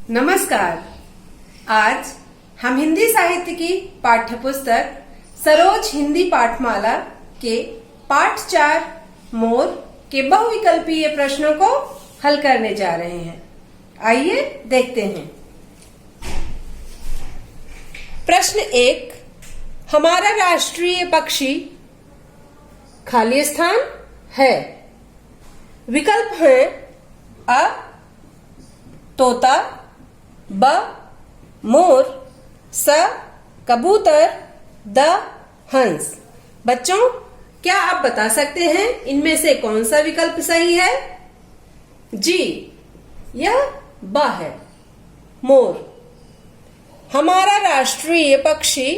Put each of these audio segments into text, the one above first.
नमस्कार। आज हम हिंदी साहित्य की पाठ्य पुस्तक सरोज हिंदी पाठमाला के पाठ 4 मोर के बहुविकल्पीय प्रश्नों को हल करने जा रहे हैं। आइए देखते हैं। प्रश्न 1, हमारा राष्ट्रीय पक्षी खाली स्थान है। विकल्प है अ तोता, ब मोर, स कबूतर, द हंस। बच्चों, क्या आप बता सकते हैं इनमें से कौन सा विकल्प सही है? जी, यह ब है, मोर। हमारा राष्ट्रीय पक्षी,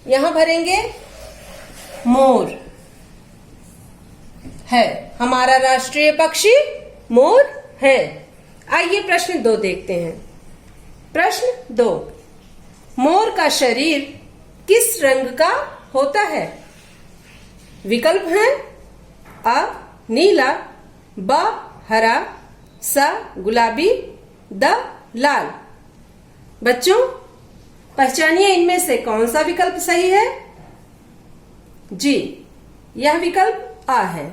यहां भरेंगे मोर है। हमारा राष्ट्रीय पक्षी मोर है। आइए प्रश्न 2 देखते हैं। प्रश्न 2, मोर का शरीर किस रंग का होता है? विकल्प हैं अ नीला, ब हरा, स गुलाबी, द लाल। बच्चों, पहचानिए इनमें से कौन सा विकल्प सही है? जी, यह विकल्प आ है।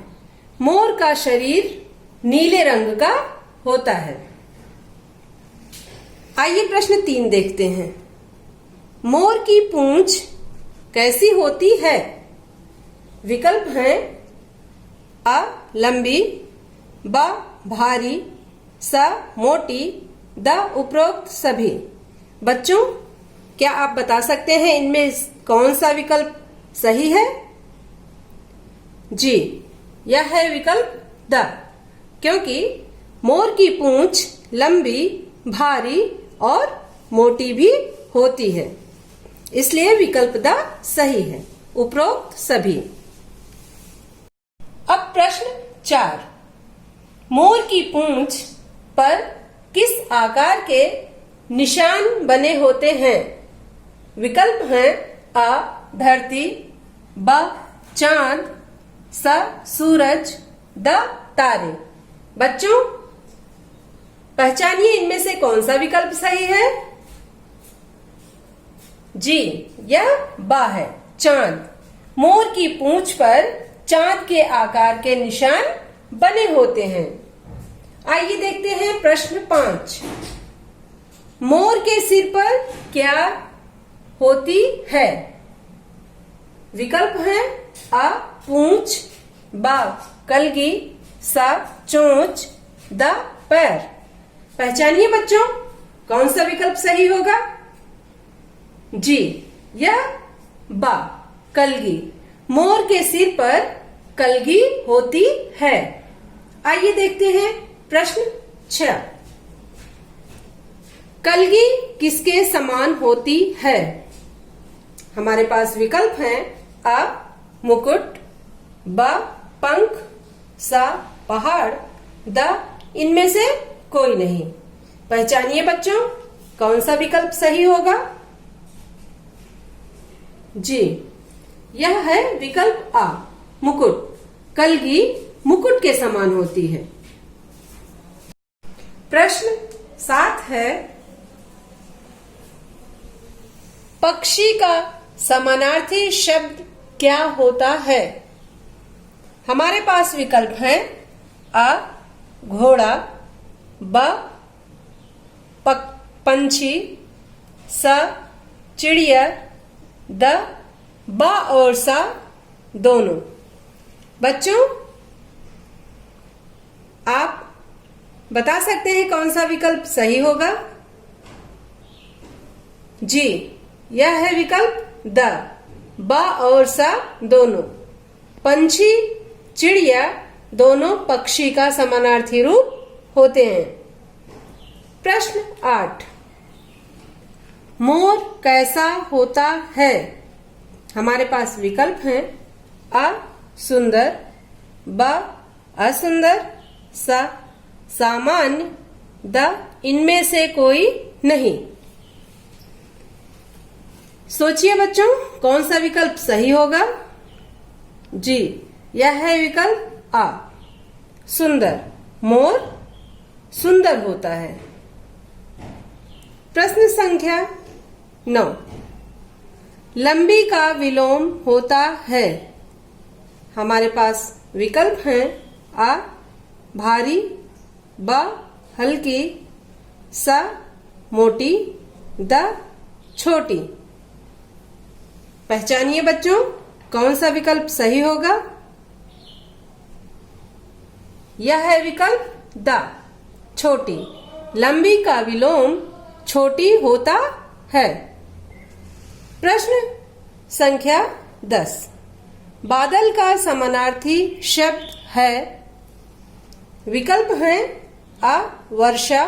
मोर का शरीर नीले रंग का होता है। आइए प्रश्न 3 देखते हैं। मोर की पूंछ कैसी होती है? विकल्प हैं अ लंबी, ब भारी, स मोटी, द उपरोक्त सभी। बच्चों, क्या आप बता सकते हैं इनमें कौन सा विकल्प सही है? जी, यह है विकल्प द, क्योंकि मोर की पूंछ लंबी, भारी और मोटी भी होती है, इसलिए विकल्प द सही है, उपरोक्त सभी। अब प्रश्न 4, मोर की पूंछ पर किस आकार के निशान बने होते हैं? विकल्प हैं अ धरती, ब चांद, स सूरज, द तारे। बच्चों, पहचानिए इनमें से कौन सा विकल्प सही है? जी, यह ब है, चांद। मोर की पूंछ पर चांद के आकार के निशान बने होते हैं। आइए देखते हैं प्रश्न 5, मोर के सिर पर क्या होती है? विकल्प हैं अ पूंछ, ब कलगी, स चोंच, द पैर। पहचानिए बच्चों, कौन सा विकल्प सही होगा? जी, यह ब कलगी। मोर के सिर पर कलगी होती है। आइए देखते हैं प्रश्न 6, कलगी किसके समान होती है? हमारे पास विकल्प हैं अ मुकुट, ब पंख, स पहाड़, द इनमें से कोई नहीं। पहचानिए बच्चों, कौन सा विकल्प सही होगा? जी, यह है विकल्प आ, मुकुट। कलगी मुकुट के समान होती है। प्रश्न 7 है, पक्षी का समानार्थी शब्द क्या होता है? हमारे पास विकल्प है अ घोड़ा, ब पंछी, स चिड़िया, द ब और स दोनों। बच्चों, आप बता सकते हैं कौन सा विकल्प सही होगा? जी, यह है विकल्प द, ब और स दोनों। पंछी, चिड़िया दोनों पक्षी का समानार्थी रूप होते हैं। प्रश्न 8, मोर कैसा होता है? हमारे पास विकल्प हैं अ सुंदर, ब असुंदर, स सामान्य, द इनमें से कोई नहीं। सोचिए बच्चों, कौन सा विकल्प सही होगा? जी, यह है विकल्प आ, सुंदर। मोर सुंदर होता है। प्रश्न संख्या 9। लंबी का विलोम होता है। हमारे पास विकल्प हैं आ भारी, ब हल्की, स मोटी, द छोटी। पहचानिए बच्चों, कौन सा विकल्प सही होगा? यह है विकल्प द छोटी। लंबी का विलोम छोटी होता है। प्रश्न संख्या 10। बादल का समानार्थी शब्द है। विकल्प हैं अ वर्षा,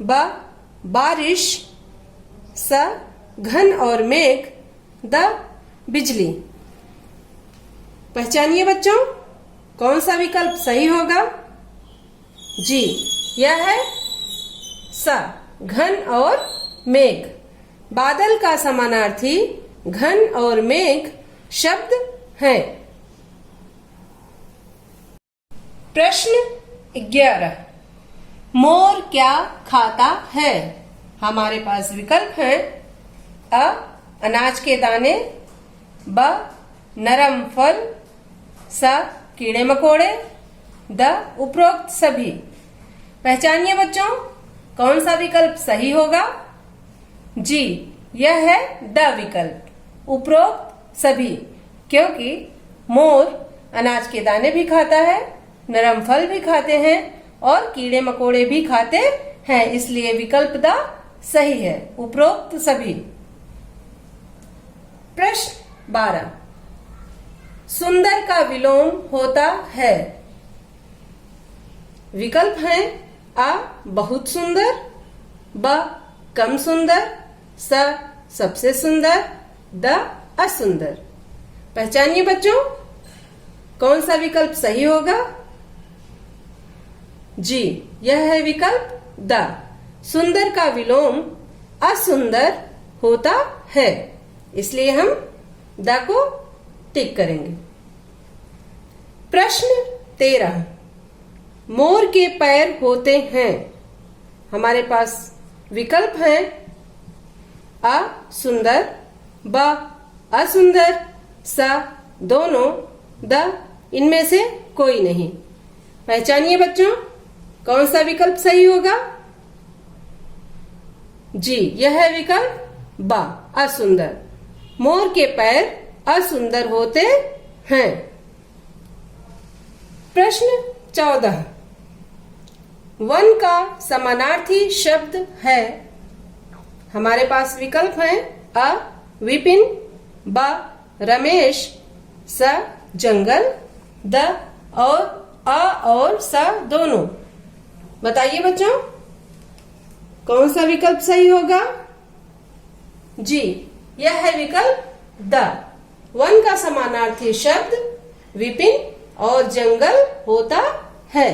ब बारिश, स घन और मेघ, द बिजली। पहचानिए बच्चों, कौन सा विकल्प सही होगा? जी, यह है स घन और मेघ। बादल का समानार्थी घन और मेघ शब्द है। प्रश्न 11। मोर क्या खाता है? हमारे पास विकल्प हैं अ अनाज के दाने, ब नरम फल, स कीड़े मकोड़े, द उपरोक्त सभी। पहचानिए बच्चों, कौन सा विकल्प सही होगा? जी, यह है द विकल्प, उपरोक्त सभी। क्योंकि मोर अनाज के दाने भी खाता है, नरम फल भी खाते हैं और कीड़े मकोड़े भी खाते हैं, इसलिए विकल्प द सही है, उपरोक्त सभी। प्रश्न 12। सुंदर का विलोम होता है। विकल्प हैं अ बहुत सुंदर, ब कम सुंदर, स सबसे सुंदर, द असुंदर। पहचानिए बच्चों, कौन सा विकल्प सही होगा? जी, यह है विकल्प द। सुंदर का विलोम असुंदर होता है, इसलिए हम द को टिक करेंगे। प्रश्न 13। मोर के पैर होते हैं। हमारे पास विकल्प हैं अ सुंदर, ब असुंदर, स दोनों, द इनमें से कोई नहीं। पहचानिए बच्चों, कौन सा विकल्प सही होगा? जी, यह है विकल्प ब असुंदर। मोर के पैर असुंदर होते हैं। प्रश्न 14। वन का समानार्थी शब्द है। हमारे पास विकल्प हैं अ विपिन, ब रमेश, स जंगल, द और अ और स दोनों। बताइए बच्चों, कौन सा विकल्प सही होगा? जी, यह है विकल्प द। वन का समानार्थी शब्द विपिन और जंगल होता है।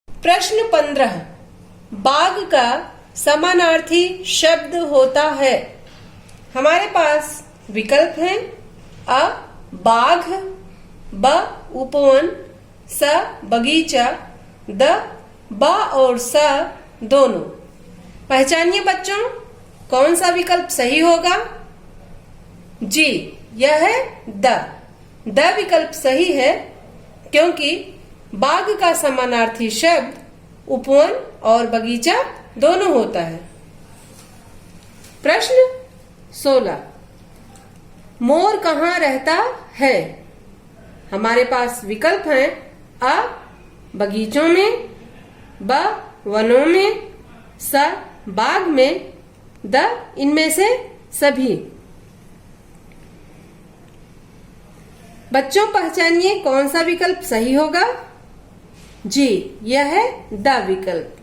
प्रश्न 15। बाघ का समानार्थी शब्द होता है। हमारे पास विकल्प हैं अ बाघ, ब उपवन, स बगीचा, द ब और स दोनों। पहचानिए बच्चों, कौन सा विकल्प सही होगा? जी, यह है द विकल्प सही है, क्योंकि बाग का समानार्थी शब्द उपवन और बगीचा दोनों होता है। प्रश्न 16। मोर कहाँ रहता है? हमारे पास विकल्प हैं अ बगीचों में, ब वनों में, स बाग में, द इनमें से सभी। बच्चों, पहचानिए कौन सा विकल्प सही होगा? जी, यह है द विकल्प,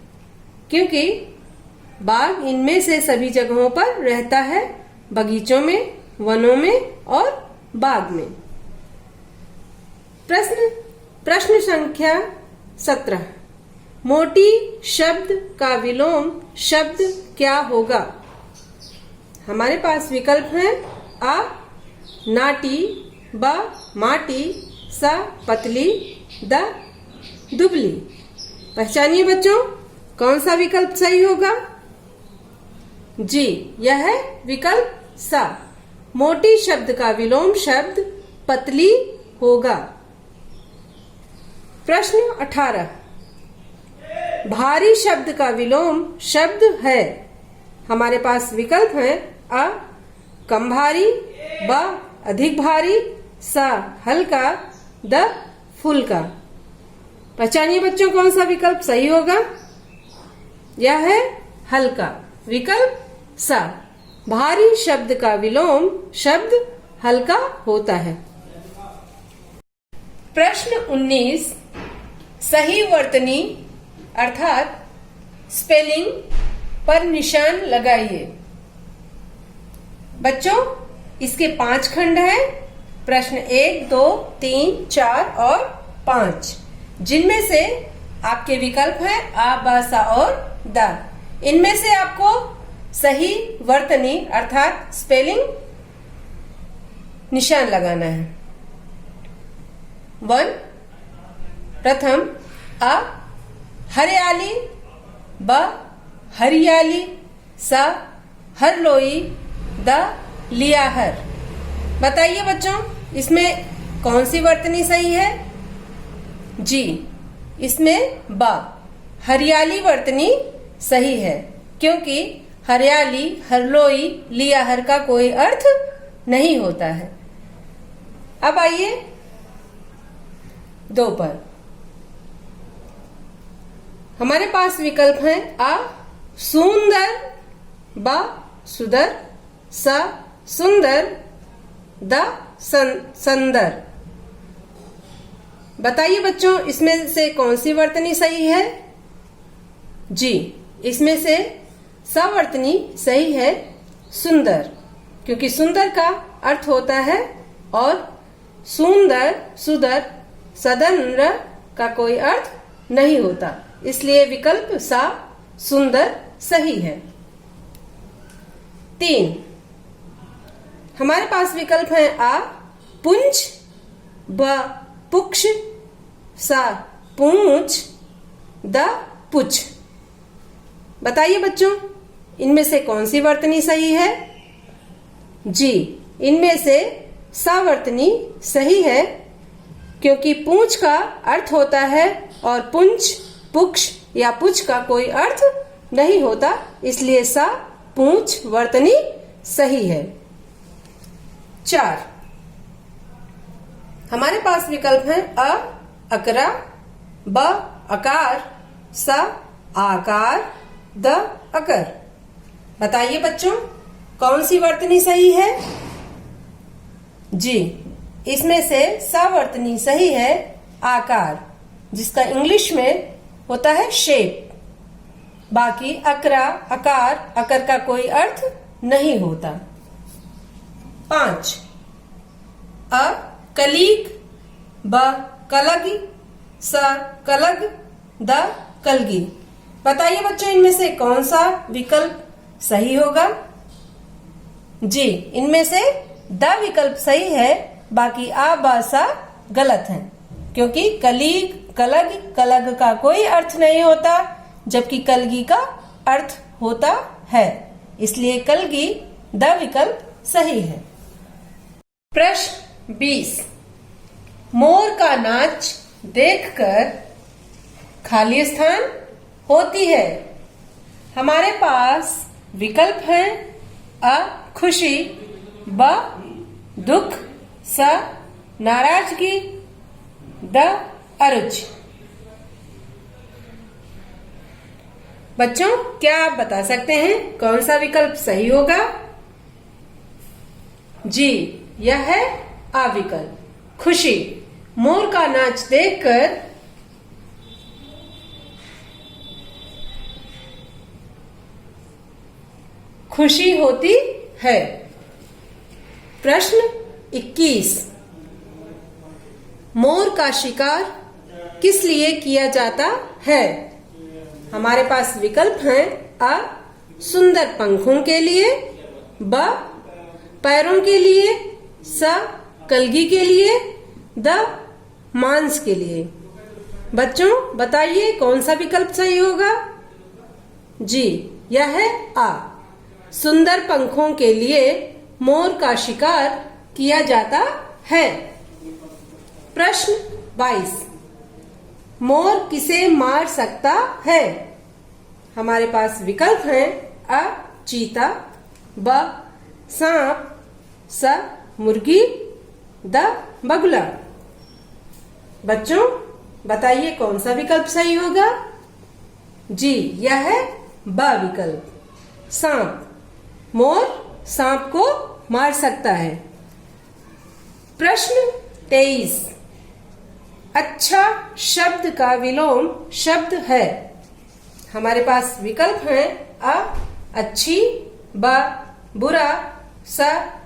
क्योंकि बाघ इनमें से सभी जगहों पर रहता है, बगीचों में, वनों में और बाग में। प्रश्न संख्या 17। मोटी शब्द का विलोम शब्द क्या होगा? हमारे पास विकल्प हैं अ नाटी, ब माटी, स पतली, द दुबली। पहचानिए बच्चों, कौन सा विकल्प सही होगा? जी, यह है विकल्प सा। मोटी शब्द का विलोम शब्द पतली होगा। प्रश्न 18। भारी शब्द का विलोम शब्द है। हमारे पास विकल्प है अ कम भारी, ब अधिक भारी, स हल्का, द फुल्का। पहचानिए बच्चों कौन सा विकल्प सही होगा। यह है हल्का, विकल्प सा। भारी शब्द का विलोम शब्द हल्का होता है। प्रश्न 19। सही वर्तनी अर्थात स्पेलिंग पर निशान लगाइए। बच्चों इसके 5 खंड हैं। प्रश्न 1, 2, 3, 4 और 5, जिनमें से आपके विकल्प हैं आ, बा, सा और दा। इनमें से आपको सही वर्तनी अर्थात स्पेलिंग निशान लगाना है। 1। प्रथम अ हरियाली, ब हरियाली, स हरलोई, द लियाहर। बताइए बच्चों इसमें कौन सी वर्तनी सही है। जी, इसमें ब हरियाली वर्तनी सही है, क्योंकि हरियाली, हरलोई, लियाहर का कोई अर्थ नहीं होता है। अब आइए 2 पर। हमारे पास विकल्प हैं आ सुंदर, ब सुदर, स सुंदर, द संदर। बताइए बच्चों इसमें से कौन सी वर्तनी सही है। जी, इसमें से सवर्तनी सही है सुंदर, क्योंकि सुंदर का अर्थ होता है और सुंदर, सुदर, सदन का कोई अर्थ नहीं होता, इसलिए विकल्प सा सुंदर सही है। 3। हमारे पास विकल्प है आ पुंज, ब पुक्ष, सा पूंछ, द पुछ। बताइए बच्चों इनमें से कौन सी वर्तनी सही है। जी, इनमें से सावर्तनी सही है, क्योंकि पूंछ का अर्थ होता है और पुंछ, पुक्ष या पुछ का कोई अर्थ नहीं होता, इसलिए सा पूंछ वर्तनी सही है। 4। हमारे पास विकल्प है अ अकरा, ब अकार, स आकार, द अकर। बताइए बच्चों कौन सी वर्तनी सही है। जी, इसमें से सवर्तनी सही है आकार, जिसका इंग्लिश में होता है शेप। बाकी अकरा, अकार, अकर का कोई अर्थ नहीं होता। 5। अ कलीग, ब कलगी, स कलग, द कलगी। बताइए बच्चों इनमें से कौन सा विकल्प सही होगा। जी, इनमें से द विकल्प सही है, बाकी आ, बा, सा गलत है, क्योंकि कलीग, कलग, कलग का कोई अर्थ नहीं होता, जबकि कलगी का अर्थ होता है, इसलिए कलगी द विकल्प सही है। प्रश्न 20। मोर का नाच देखकर खाली स्थान होती है। हमारे पास विकल्प हैं अ खुशी, ब दुख, स नाराजगी, द अरुचि। बच्चों क्या आप बता सकते हैं कौन सा विकल्प सही होगा। जी, यह है आ विकल्प, खुशी। मोर का नाच देखकर खुशी होती है। प्रश्न 21। मोर का शिकार किस लिए किया जाता है। हमारे पास विकल्प हैं अ सुंदर पंखों के लिए, ब पैरों के लिए, स कलगी के लिए, द मांस के लिए। बच्चों बताइए कौन सा विकल्प सही होगा। जी, यह है आ सुंदर पंखों के लिए मोर का शिकार किया जाता है? प्रश्न 22। मोर किसे मार सकता है? हमारे पास विकल्प हैं अ चीता, ब सांप, स मुर्गी, द बगुला। बच्चों बताइए कौन सा विकल्प सही होगा? जी, यह है ब विकल्प, सांप। मोर सांप को मार सकता है। प्रश्न 23। अच्छा शब्द का विलोम शब्द है? हमारे पास विकल्प हैं अ अच्छी, ब बुरा, स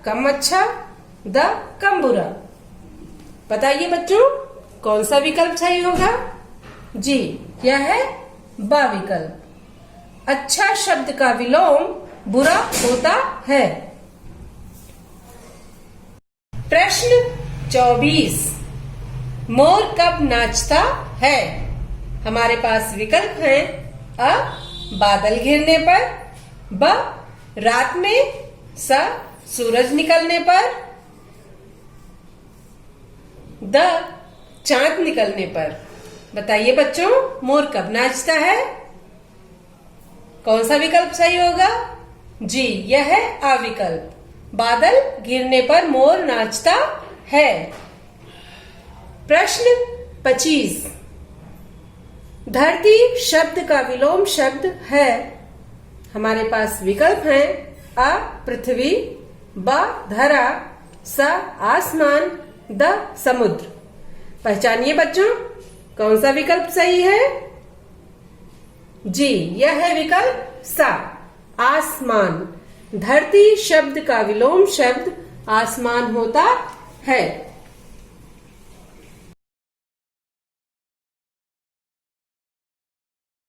कम अच्छा, द कम बुरा। बताइए बच्चों कौन सा विकल्प सही होगा? जी, यह है ब विकल्प। अच्छा शब्द का विलोम बुरा होता है। प्रश्न 24। मोर कब नाचता है? हमारे पास विकल्प हैं अ बादल घिरने पर, ब रात में, स सूरज निकलने पर, द चांद निकलने पर। बताइए बच्चों मोर कब नाचता है? कौन सा विकल्प सही होगा? जी, यह है अ विकल्प, बादल घिरने पर मोर नाचता है। प्रश्न 25। धरती शब्द का विलोम शब्द है? हमारे पास विकल्प हैं अ पृथ्वी, ब धरा, स आसमान, द समुद्र। पहचानिए बच्चों कौन सा विकल्प सही है? जी, यह है विकल्प सा, आसमान। धरती शब्द का विलोम शब्द आसमान होता है।